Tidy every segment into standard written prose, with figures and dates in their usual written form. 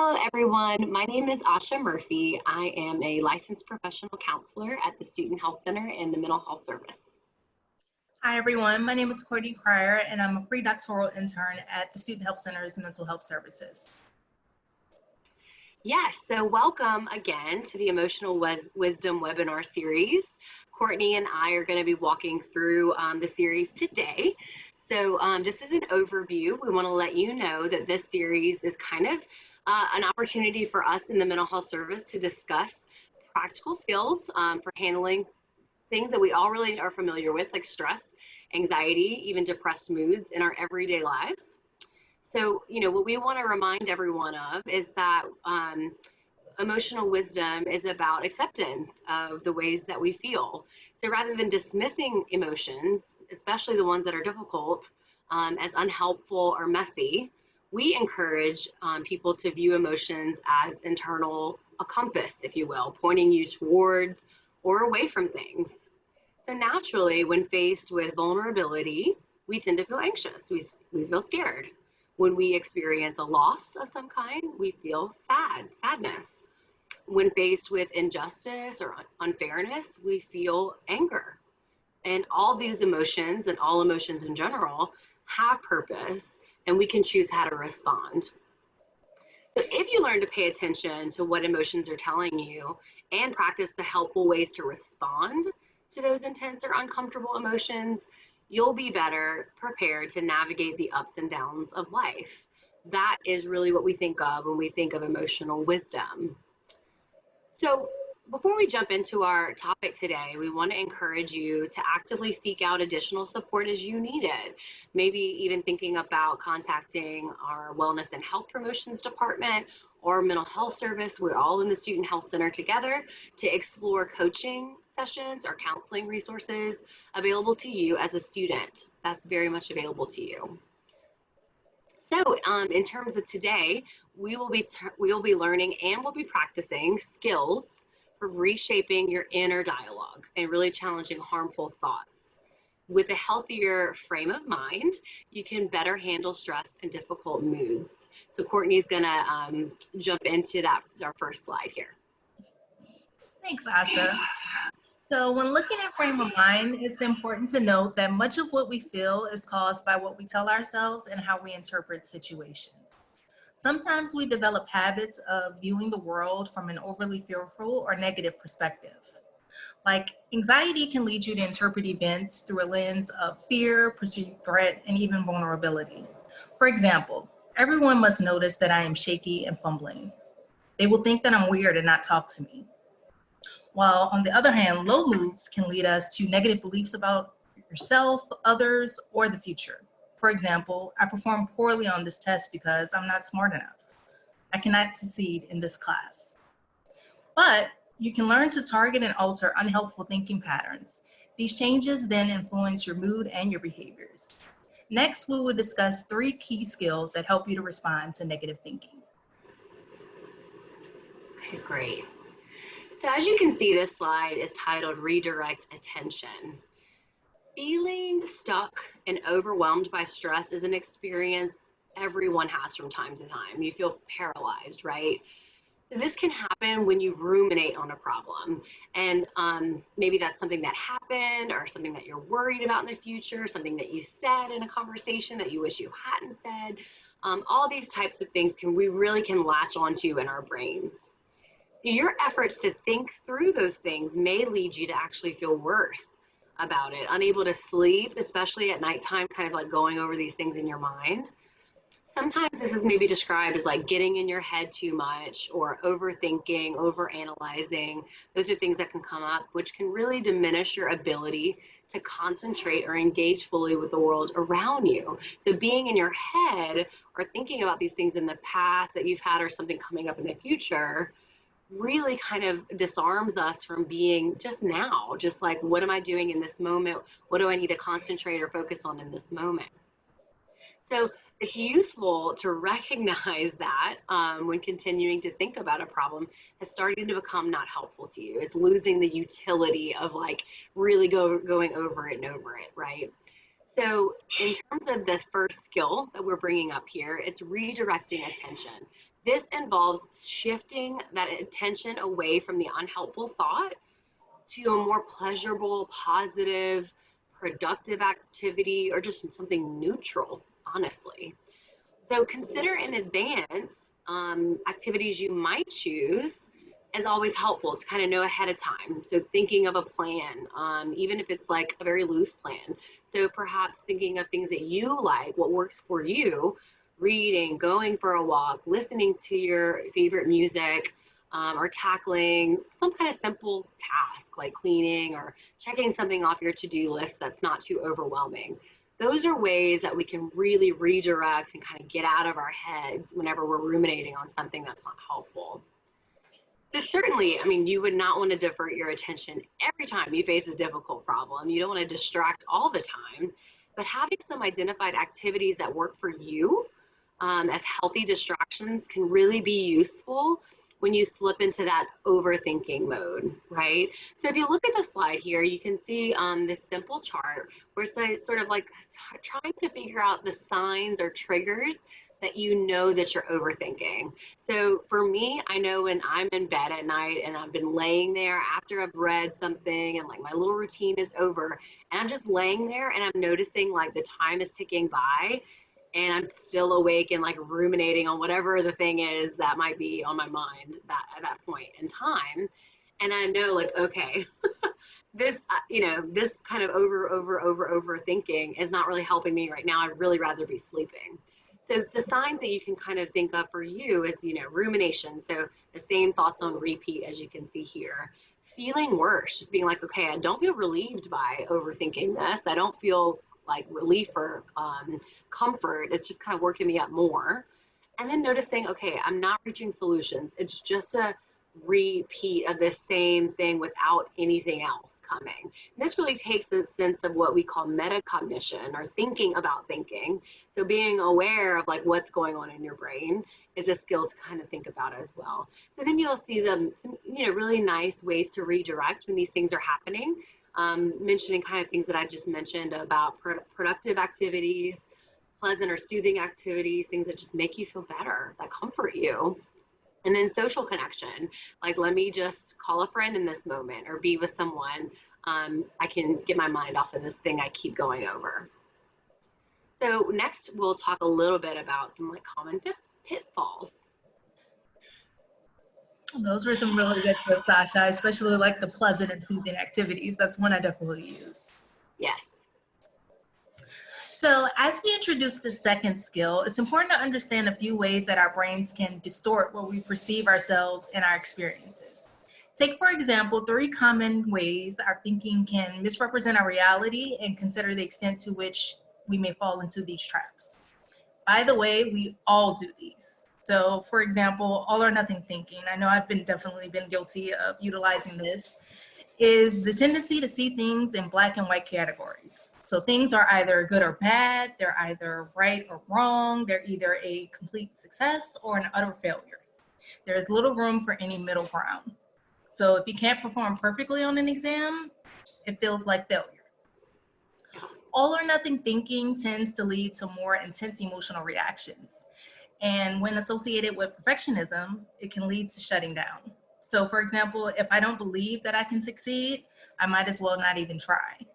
Hello, everyone. My name is Asha Murphy. I am a licensed professional counselor at the Student Health Center and the Mental Health Service. Hi, everyone. My name is Courtney Cryer, and I'm a pre-doctoral intern at the Student Health Center's Mental Health Services. Yes, so welcome again to the Emotional Wisdom webinar series. Courtney and I are going to be walking through the series today. So just as an overview, we want to let you know that this series is kind of an opportunity for us in the mental health service to discuss practical skills for handling things that we all really are familiar with, like stress, anxiety, even depressed moods in our everyday lives. So, what we want to remind everyone of is that emotional wisdom is about acceptance of the ways that we feel. So rather than dismissing emotions, especially the ones that are difficult, as unhelpful or messy, we encourage people to view emotions as internal a compass, if you will, pointing you towards or away from things. So naturally, when faced with vulnerability, we tend to feel anxious. We feel scared. When we experience a loss of some kind, we feel sadness. When faced with injustice or unfairness, we feel anger. And all these emotions and all emotions in general have purpose, and we can choose how to respond. So if you learn to pay attention to what emotions are telling you and practice the helpful ways to respond to those intense or uncomfortable emotions, you'll be better prepared to navigate the ups and downs of life. That is really what we think of when we think of emotional wisdom. So before we jump into our topic today, we want to encourage you to actively seek out additional support as you need it. Maybe even thinking about contacting our Wellness and Health Promotions Department or Mental Health Service. We're all in the Student Health Center together to explore coaching sessions or counseling resources available to you as a student. That's very much available to you. So in terms of today, we will be learning and we'll be practicing skills for reshaping your inner dialogue and really challenging harmful thoughts. With a healthier frame of mind, you can better handle stress and difficult moods. So Courtney's gonna jump into that, our first slide here. Thanks, Asha. So when looking at frame of mind, it's important to note that much of what we feel is caused by what we tell ourselves and how we interpret situations. Sometimes we develop habits of viewing the world from an overly fearful or negative perspective. Like anxiety can lead you to interpret events through a lens of fear, perceived threat, and even vulnerability. For example, everyone must notice that I am shaky and fumbling. They will think that I'm weird and not talk to me. While on the other hand, low moods can lead us to negative beliefs about yourself, others, or the future. For example, I performed poorly on this test because I'm not smart enough. I cannot succeed in this class. But you can learn to target and alter unhelpful thinking patterns. These changes then influence your mood and your behaviors. Next, we will discuss 3 key skills that help you to respond to negative thinking. Okay, great. So as you can see, this slide is titled Redirect Attention. Feeling stuck and overwhelmed by stress is an experience everyone has from time to time. You feel paralyzed, right? So this can happen when you ruminate on a problem. And maybe that's something that happened or something that you're worried about in the future, something that you said in a conversation that you wish you hadn't said. All these types of things we really can latch onto in our brains. Your efforts to think through those things may lead you to actually feel worse about it, unable to sleep, especially at nighttime, kind of like going over these things in your mind. Sometimes this is maybe described as like getting in your head too much or overthinking, overanalyzing. Those are things that can come up, which can really diminish your ability to concentrate or engage fully with the world around you. So being in your head or thinking about these things in the past that you've had or something coming up in the future really kind of disarms us from being just now, just like, what am I doing in this moment? What do I need to concentrate or focus on in this moment? So it's useful to recognize that when continuing to think about a problem has started to become not helpful to you. It's losing the utility of like really going over it and over it, right? So in terms of the first skill that we're bringing up here, it's redirecting attention. This involves shifting that attention away from the unhelpful thought to a more pleasurable, positive, productive activity, or just something neutral, honestly. So consider in advance activities you might choose is always helpful to kind of know ahead of time. So thinking of a plan, even if it's like a very loose plan. So perhaps thinking of things that you like, what works for you, reading, going for a walk, listening to your favorite music, or tackling some kind of simple task like cleaning or checking something off your to-do list that's not too overwhelming. Those are ways that we can really redirect and kind of get out of our heads whenever we're ruminating on something that's not helpful. But certainly, I mean, you would not want to divert your attention every time you face a difficult problem. You don't want to distract all the time, but having some identified activities that work for you as healthy distractions can really be useful when you slip into that overthinking mode, right? So if you look at the slide here, you can see this simple chart where it's sort of like trying to figure out the signs or triggers that you know that you're overthinking. So for me, I know when I'm in bed at night and I've been laying there after I've read something and like my little routine is over and I'm just laying there and I'm noticing like the time is ticking by and I'm still awake and like ruminating on whatever the thing is that might be on my mind that at that point in time. And I know like, okay, this, this kind of overthinking is not really helping me right now. I'd really rather be sleeping. So the signs that you can kind of think of for you is, rumination. So the same thoughts on repeat as you can see here. Feeling worse, just being like, okay, I don't feel relieved by overthinking this. I don't feel like relief or comfort. It's just kind of working me up more. And then noticing, okay, I'm not reaching solutions. It's just a repeat of the same thing without anything else coming. This really takes a sense of what we call metacognition or thinking about thinking. So being aware of like what's going on in your brain is a skill to kind of think about as well. So then you'll see some really nice ways to redirect when these things are happening. Mentioning kind of things that I just mentioned about productive activities, pleasant or soothing activities, things that just make you feel better, that comfort you. And then social connection, like let me just call a friend in this moment or be with someone. I can get my mind off of this thing I keep going over. So next we'll talk a little bit about some like common pitfalls. Those were some really good tips, Sasha, especially like the pleasant and soothing activities. That's one I definitely use. Yes. So as we introduce the second skill, it's important to understand a few ways that our brains can distort what we perceive ourselves and our experiences. Take, for example, 3 common ways our thinking can misrepresent our reality and consider the extent to which we may fall into these traps. By the way, we all do these. So for example, all or nothing thinking, I know I've definitely been guilty of utilizing this, is the tendency to see things in black and white categories. So things are either good or bad, they're either right or wrong, they're either a complete success or an utter failure. There is little room for any middle ground. So if you can't perform perfectly on an exam, it feels like failure. All or nothing thinking tends to lead to more intense emotional reactions. And when associated with perfectionism, it can lead to shutting down. So for example, if I don't believe that I can succeed, I might as well not even try.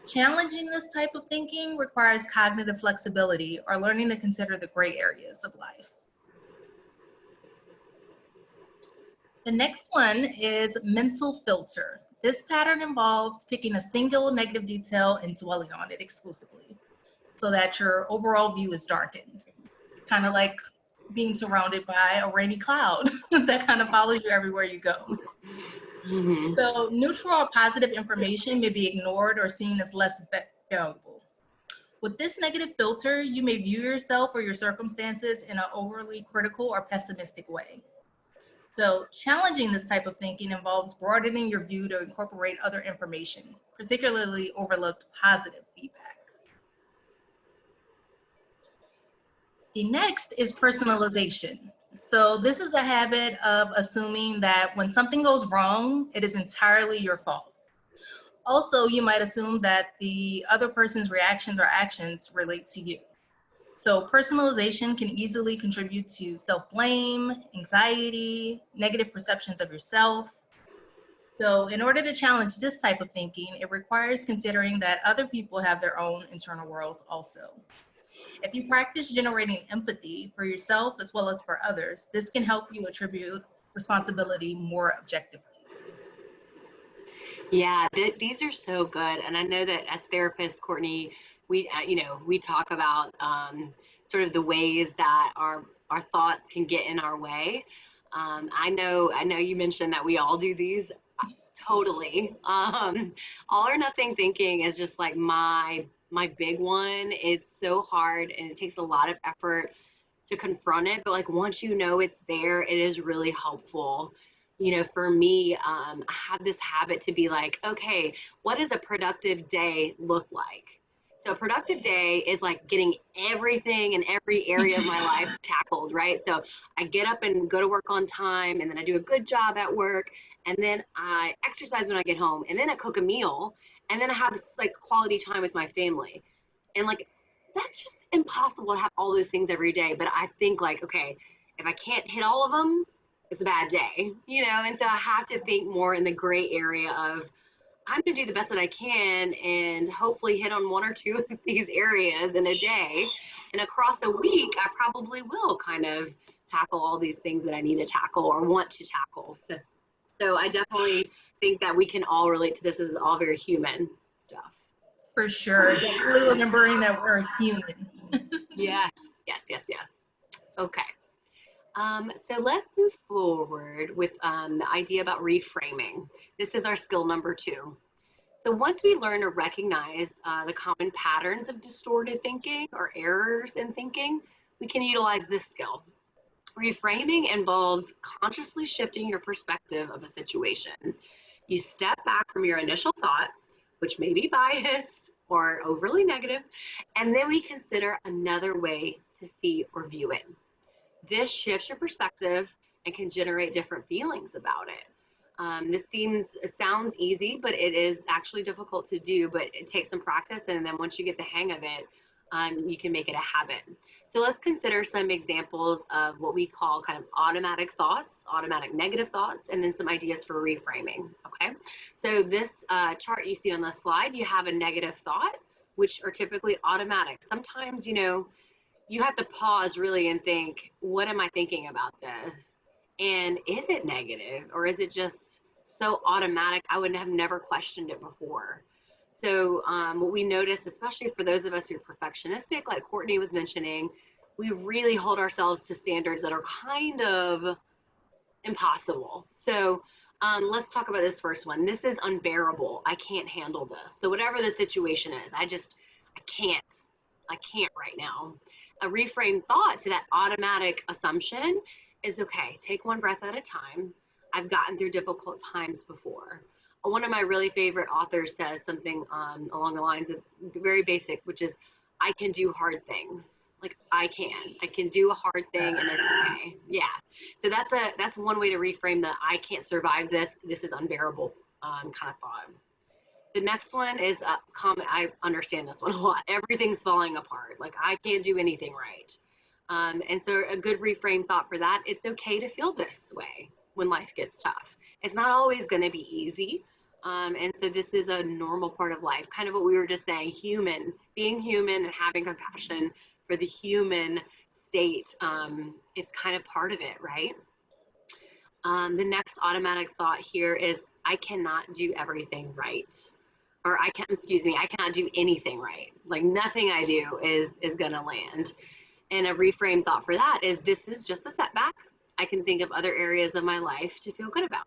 Challenging this type of thinking requires cognitive flexibility or learning to consider the gray areas of life. The next one is mental filter. This pattern involves picking a single negative detail and dwelling on it exclusively so that your overall view is darkened. Kind of like being surrounded by a rainy cloud that kind of follows you everywhere you go. Mm-hmm. So neutral or positive information may be ignored or seen as less valuable. With this negative filter, you may view yourself or your circumstances in an overly critical or pessimistic way. So challenging this type of thinking involves broadening your view to incorporate other information, particularly overlooked positive feedback. The next is personalization. So this is the habit of assuming that when something goes wrong, it is entirely your fault. Also, you might assume that the other person's reactions or actions relate to you. So personalization can easily contribute to self-blame, anxiety, negative perceptions of yourself. So in order to challenge this type of thinking, it requires considering that other people have their own internal worlds also. If you practice generating empathy for yourself as well as for others, this can help you attribute responsibility more objectively. Yeah, these are so good. And I know that as therapists, Courtney, we talk about sort of the ways that our thoughts can get in our way. I know you mentioned that we all do these. Totally. All or nothing thinking is just like my big one. It's so hard and it takes a lot of effort to confront it, but like once you know it's there, it is really helpful. For me, I have this habit to be like, okay, what does a productive day look like? So a productive day is like getting everything in every area of my life tackled, right? So I get up and go to work on time, and then I do a good job at work, and then I exercise when I get home, and then I cook a meal, and then I have like quality time with my family. And like that's just impossible to have all those things every day. But I think like, okay, if I can't hit all of them, it's a bad day, And so I have to think more in the gray area of I'm going to do the best that I can and hopefully hit on one or two of these areas in a day. And across a week, I probably will kind of tackle all these things that I need to tackle or want to tackle. So I definitely think that we can all relate to this. This is all very human stuff. For sure. Definitely remembering that we're human. Yes, yes, yes, yes. Okay. So let's move forward with the idea about reframing. This is our skill number 2. So once we learn to recognize the common patterns of distorted thinking or errors in thinking, we can utilize this skill. Reframing involves consciously shifting your perspective of a situation. You step back from your initial thought, which may be biased or overly negative, and then we consider another way to see or view it. This shifts your perspective and can generate different feelings about it. It sounds easy, but it is actually difficult to do, but it takes some practice. And then once you get the hang of it, you can make it a habit. So let's consider some examples of what we call kind of automatic thoughts, automatic negative thoughts, and then some ideas for reframing. Okay. So this chart you see on the slide, you have a negative thought, which are typically automatic. Sometimes, you have to pause really and think, what am I thinking about this? And is it negative or is it just so automatic? I would have never questioned it before. So what we notice, especially for those of us who are perfectionistic, like Courtney was mentioning, we really hold ourselves to standards that are kind of impossible. So let's talk about this first one. This is unbearable. I can't handle this. So whatever the situation is, I can't. I can't right now. A reframed thought to that automatic assumption is okay, take one breath at a time. I've gotten through difficult times before. One of my really favorite authors says something along the lines of very basic, which is, I can do hard things. Like I can do a hard thing and it's okay. Yeah. So that's one way to reframe the I can't survive this. This is unbearable kind of thought. The next one is common. I understand this one a lot. Everything's falling apart. Like I can't do anything right. And so a good reframe thought for that, it's okay to feel this way when life gets tough. It's not always going to be easy. And so this is a normal part of life, kind of what we were just saying, being human and having compassion for the human state. It's kind of part of it, right? The next automatic thought here is, I cannot do everything right. Or I cannot do anything right. Like nothing I do is going to land. And a reframe thought for that is, this is just a setback. I can think of other areas of my life to feel good about.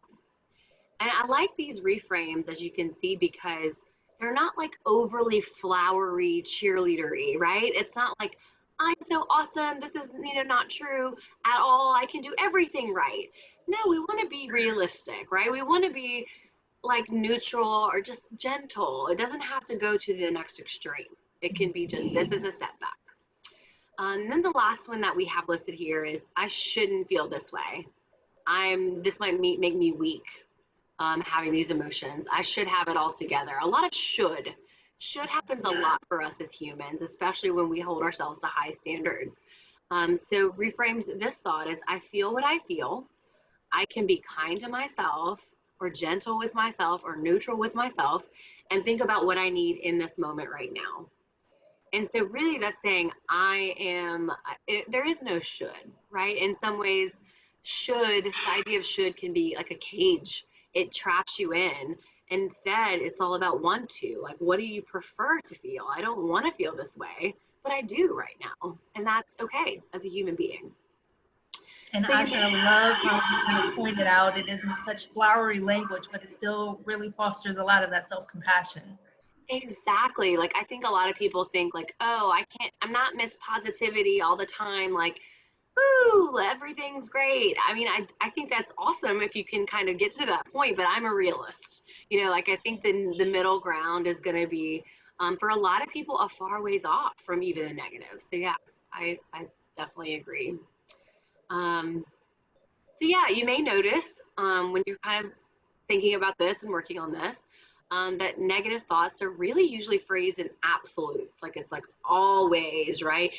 And I like these reframes, as you can see, because they're not like overly flowery, cheerleadery, right? It's not like, I'm so awesome. This is, not true at all. I can do everything right. No, we want to be realistic, right? We want to be like neutral or just gentle. It doesn't have to go to the next extreme. It can be just, this is a setback. And then the last one that we have listed here is, I shouldn't feel this way. This might make me weak, having these emotions. I should have it all together. A lot of should Should happens a lot for us as humans, especially when we hold ourselves to high standards. So reframes this thought as I feel what I feel. I can be kind to myself or gentle with myself or neutral with myself and think about what I need in this moment right now. And so really that's saying there is no should, right? In some ways, the idea of should can be like a cage. It traps you in. Instead, it's all about want to. Like, what do you prefer to feel? I don't want to feel this way, but I do right now. And that's okay as a human being. And So you Asha, I love how you kind of pointed out it isn't such flowery language, but it still really fosters a lot of that self-compassion. Exactly. Like, I think a lot of people think like, oh, I'm not Miss Positivity all the time. Like, woo, everything's great. I mean, I think that's awesome if you can kind of get to that point, but I'm a realist. Like I think the middle ground is going to be, for a lot of people, a far ways off from even a negative. So yeah, I definitely agree. Um, so yeah, you may notice when you're kind of thinking about this and working on this, that negative thoughts are really usually phrased in absolutes, like it's like always, right?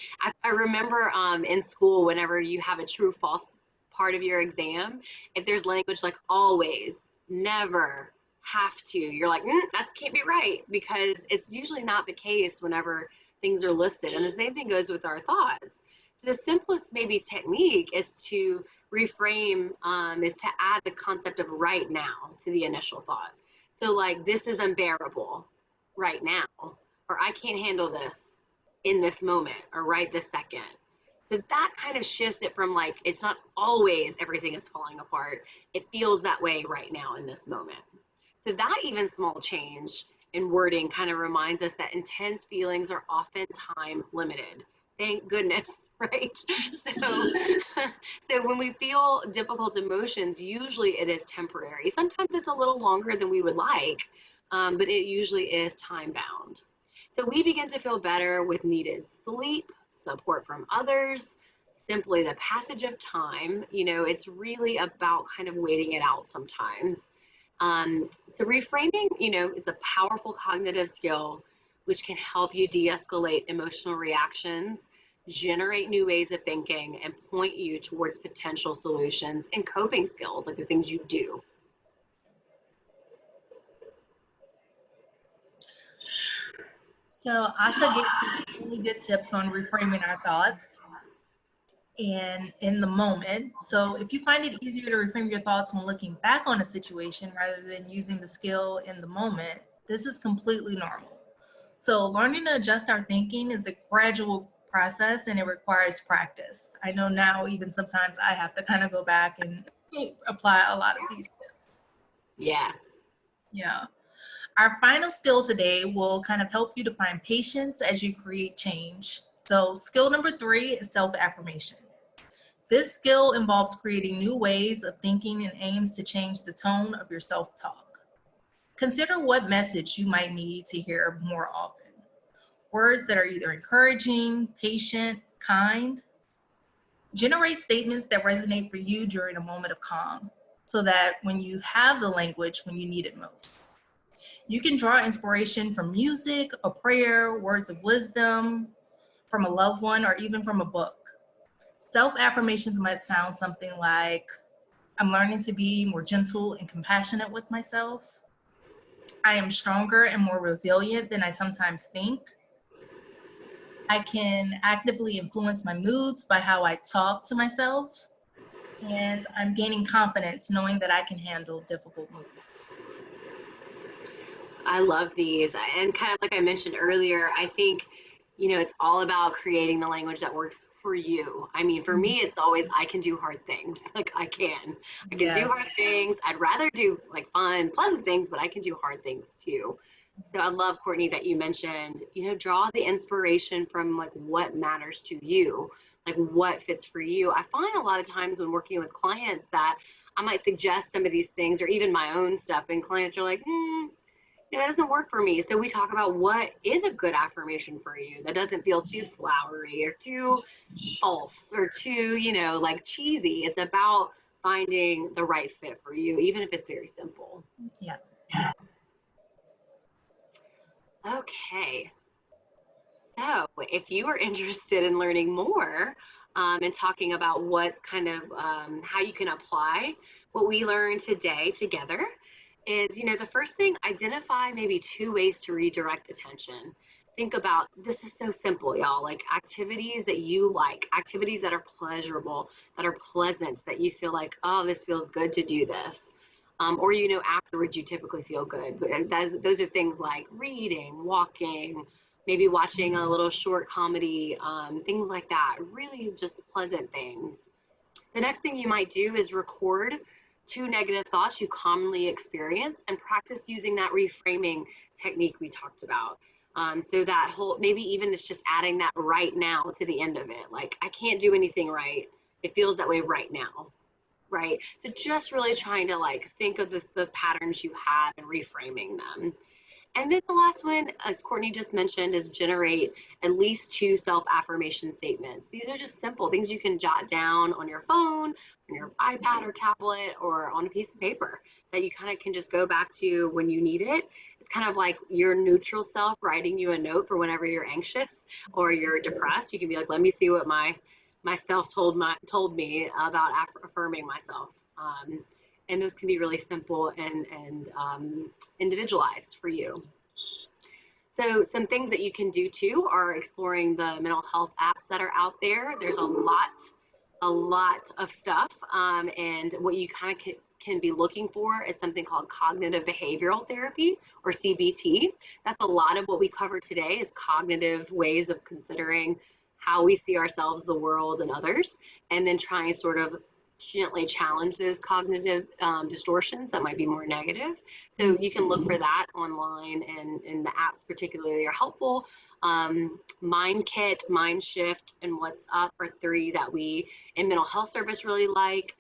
I remember in school, whenever you have a true false part of your exam, if there's language like always, never, have to, you're like, that can't be right, because it's usually not the case whenever things are listed. And the same thing goes with our thoughts. So the simplest maybe technique is to reframe, is to add the concept of right now to the initial thought. So like, this is unbearable right now, or I can't handle this in this moment or right this second. So that kind of shifts it from like, it's not always everything is falling apart. It feels that way right now in this moment. So that even small change in wording kind of reminds us that intense feelings are often time limited. Thank goodness, right? So, so when we feel difficult emotions, usually it is temporary. Sometimes it's a little longer than we would like, but it usually is time bound. So we begin to feel better with needed sleep, support from others, simply the passage of time. It's really about kind of waiting it out sometimes. So reframing, it's a powerful cognitive skill which can help you de-escalate emotional reactions, generate new ways of thinking, and point you towards potential solutions and coping skills, like the things you do. So Asha gave some really good tips on reframing our thoughts and in the moment. So if you find it easier to reframe your thoughts when looking back on a situation rather than using the skill in the moment, this is completely normal. So learning to adjust our thinking is a gradual process and it requires practice. I know now even sometimes I have to kind of go back and apply a lot of these tips. Yeah. Yeah. Our final skill today will kind of help you to find patience as you create change. So skill number 3 is self-affirmation. This skill involves creating new ways of thinking and aims to change the tone of your self-talk. Consider what message you might need to hear more often. Words that are either encouraging, patient, kind. Generate statements that resonate for you during a moment of calm so that when you have the language when you need it most. You can draw inspiration from music, a prayer, words of wisdom, from a loved one, or even from a book. Self-affirmations might sound something like, I'm learning to be more gentle and compassionate with myself. I am stronger and more resilient than I sometimes think. I can actively influence my moods by how I talk to myself. And I'm gaining confidence knowing that I can handle difficult moods. I love these. And kind of like I mentioned earlier, I think, it's all about creating the language that works for you. I mean, for me, it's always, I can do hard things. Like I can do Yes. hard things. I'd rather do like fun, pleasant things, but I can do hard things too. So I love, Courtney, that you mentioned, draw the inspiration from like what matters to you, like what fits for you. I find a lot of times when working with clients that I might suggest some of these things or even my own stuff, and clients are like, that doesn't work for me. So we talk about what is a good affirmation for you that doesn't feel too flowery or too false or too, like cheesy. It's about finding the right fit for you, even if it's very simple. Yeah. Okay, so if you are interested in learning more and talking about what's kind of how you can apply what we learned today together, is, the first thing, identify maybe 2 ways to redirect attention. Think about, this is so simple, y'all, like activities that you like, activities that are pleasurable, that are pleasant, that you feel like, oh, this feels good to do this. Or, afterwards you typically feel good. But those are things like reading, walking, maybe watching a little short comedy, things like that, really just pleasant things. The next thing you might do is record 2 negative thoughts you commonly experience and practice using that reframing technique we talked about. So that whole, maybe even it's just adding that right now to the end of it. Like, I can't do anything right. It feels that way right now. Right. So just really trying to like think of the patterns you have and reframing them. And then the last one, as Courtney just mentioned, is generate at least 2 self-affirmation statements. These are just simple things you can jot down on your phone, on your iPad or tablet, or on a piece of paper that you kind of can just go back to when you need it. It's kind of like your neutral self writing you a note for whenever you're anxious or you're depressed. You can be like, let me see what myself told me about affirming myself. And those can be really simple and individualized for you. So some things that you can do too are exploring the mental health apps that are out there. There's a lot of stuff, and what you kind of can be looking for is something called cognitive behavioral therapy, or CBT. That's a lot of what we cover today, is cognitive ways of considering how we see ourselves, the world, and others, and then trying to sort of gently challenge those cognitive distortions that might be more negative. So you can look for that online, and the apps particularly are helpful. Mind Kit, Mind Shift, and What's Up are 3 that we in mental health service really like.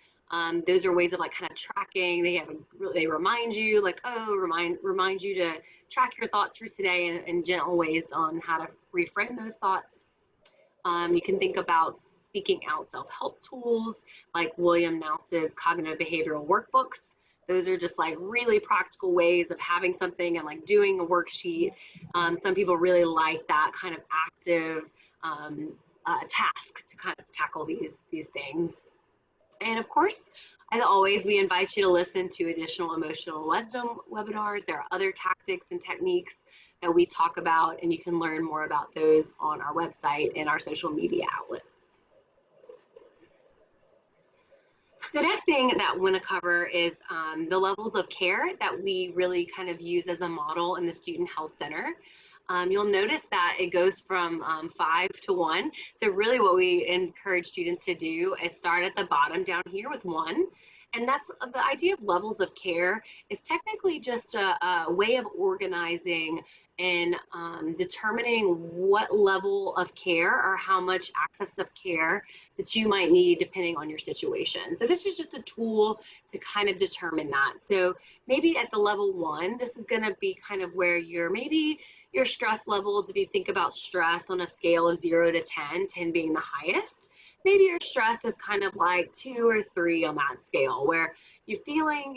Those are ways of like kind of tracking. They remind you, like, oh, remind you to track your thoughts for today, and gentle ways on how to reframe those thoughts. You can think about seeking out self-help tools like William Nouse's cognitive behavioral workbooks. Those are just like really practical ways of having something and like doing a worksheet. Some people really like that kind of active task to kind of tackle these things. And of course, as always, we invite you to listen to additional emotional wisdom webinars. There are other tactics and techniques that we talk about, and you can learn more about those on our website and our social media outlets. The next thing that I want to cover is the levels of care that we really kind of use as a model in the Student Health Center. You'll notice that it goes from 5 to 1. So really what we encourage students to do is start at the bottom down here with 1. And that's the idea of levels of care is technically just a way of organizing and determining what level of care or how much access of care that you might need depending on your situation. So this is just a tool to kind of determine that. So maybe at the level 1, this is going to be kind of where maybe your stress levels, if you think about stress on a scale of 0 to 10, 10 being the highest, maybe your stress is kind of like 2 or 3 on that scale, where you're feeling,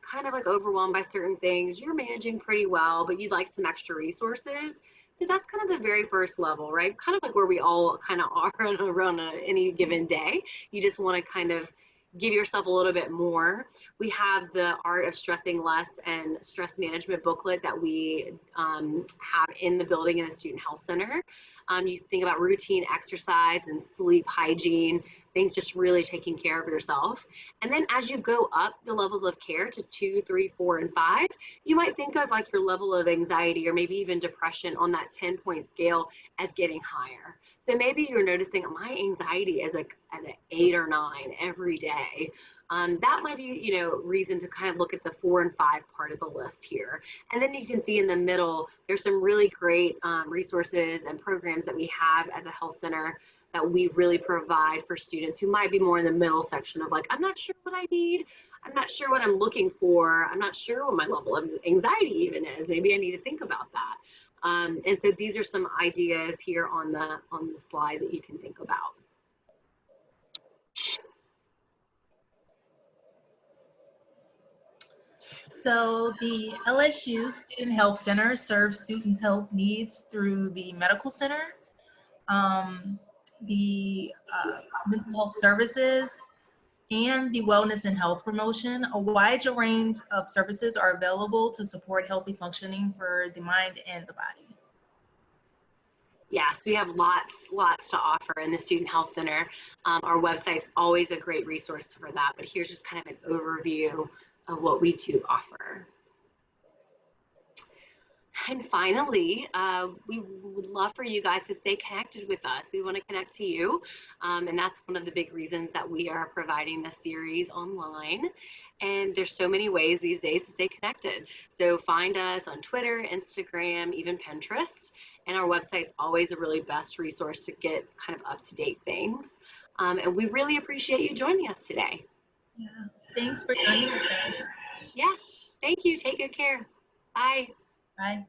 kind of like overwhelmed by certain things. You're managing pretty well, but you'd like some extra resources. So that's kind of the very first level, right? Kind of like where we all kind of are around any given day. You just want to kind of give yourself a little bit more. We have the Art of Stressing Less and Stress Management booklet that we have in the building in the Student Health Center. You think about routine exercise and sleep hygiene, things just really taking care of yourself. And then as you go up the levels of care to 2, 3, 4, and 5, you might think of like your level of anxiety or maybe even depression on that 10-point scale as getting higher. So maybe you're noticing my anxiety is like at an 8 or 9 every day. That might be, reason to kind of look at the 4 and 5 part of the list here. And then you can see in the middle, there's some really great resources and programs that we have at the health center that we really provide for students who might be more in the middle section of like, I'm not sure what I need. I'm not sure what I'm looking for. I'm not sure what my level of anxiety even is. Maybe I need to think about that. And so these are some ideas here on the slide that you can think about. So the LSU Student Health Center serves student health needs through the medical center, um, the mental health services, and the wellness and health promotion. A wide range of services are available to support healthy functioning for the mind and the body. Yes, we have lots to offer in the Student Health Center. Our website's always a great resource for that, but here's just kind of an overview of what we do offer. And finally, we would love for you guys to stay connected with us. We want to connect to you, and that's one of the big reasons that we are providing this series online. And there's so many ways these days to stay connected. So find us on Twitter, Instagram, even Pinterest. And our website's always a really best resource to get kind of up-to-date things. And we really appreciate you joining us today. Yeah. Thanks for joining us. Yeah, thank you. Take good care. Bye. Bye.